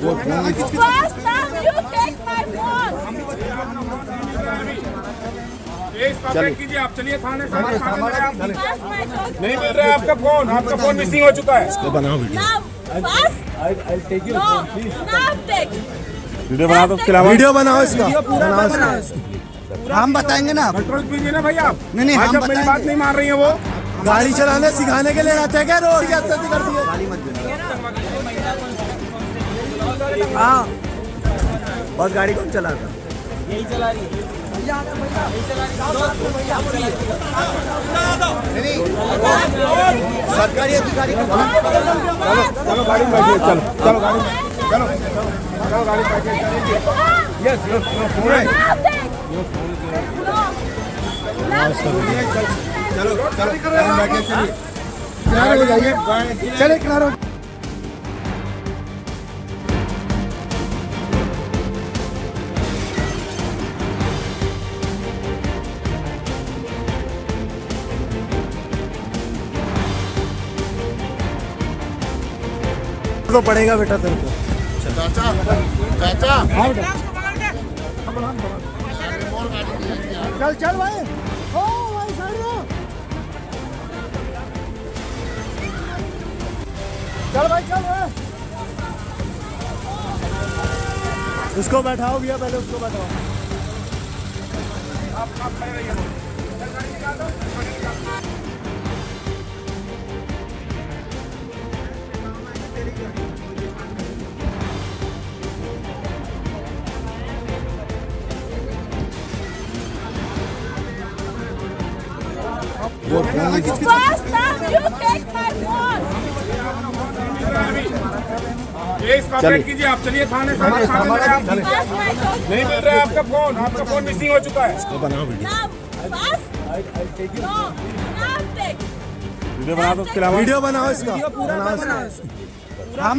First time you take my phone. Contact कीजिए आप, चलिए थाने से। First my phone. नहीं मिल रहा है आपका फोन मिसिंग हो चुका है। Now, first. I'll take your No, phone, please. now take. Video बना दो, उसके अलावा वीडियो बनाओ इसका। हम बताएंगे ना। कंट्रोल कीजिए ना भैया आप। नहीं, आज हम जब मेरी बताएंगे। बात नहीं मान रही है वो। गाड़ी चलाने सिखाने के लिए रहते हैं क्या? रोड की अच्छी कर दिए। हाँ, बस गाड़ी कौन चला रहा? यही चला रही है। सरकारी अधिकारी को चलो गाड़ी में बैठिए, चलो गाड़ी में, चलो गाड़ी में बैठिए। यस यस चलो बैठिए, चलिए किनारे हो जाइए, चले किनारे। तो पड़ेगा बेटा तेरे को। चाचा चाचा चल चल भाई, ओ भाई साइड में चल भाई, चल भाई। उसको बैठाओ भैया, पहले उसको बैठाओ। First time you take my phone. Contact कीजिए आप, चलिए थाने से। First my phone. नहीं मिल रहा है आपका फोन मिसिंग हो चुका है। बनाओ video. Now, first. I'll take your No, now take. Video बना दो, उसके अलावा वीडियो बनाओ इसका। हम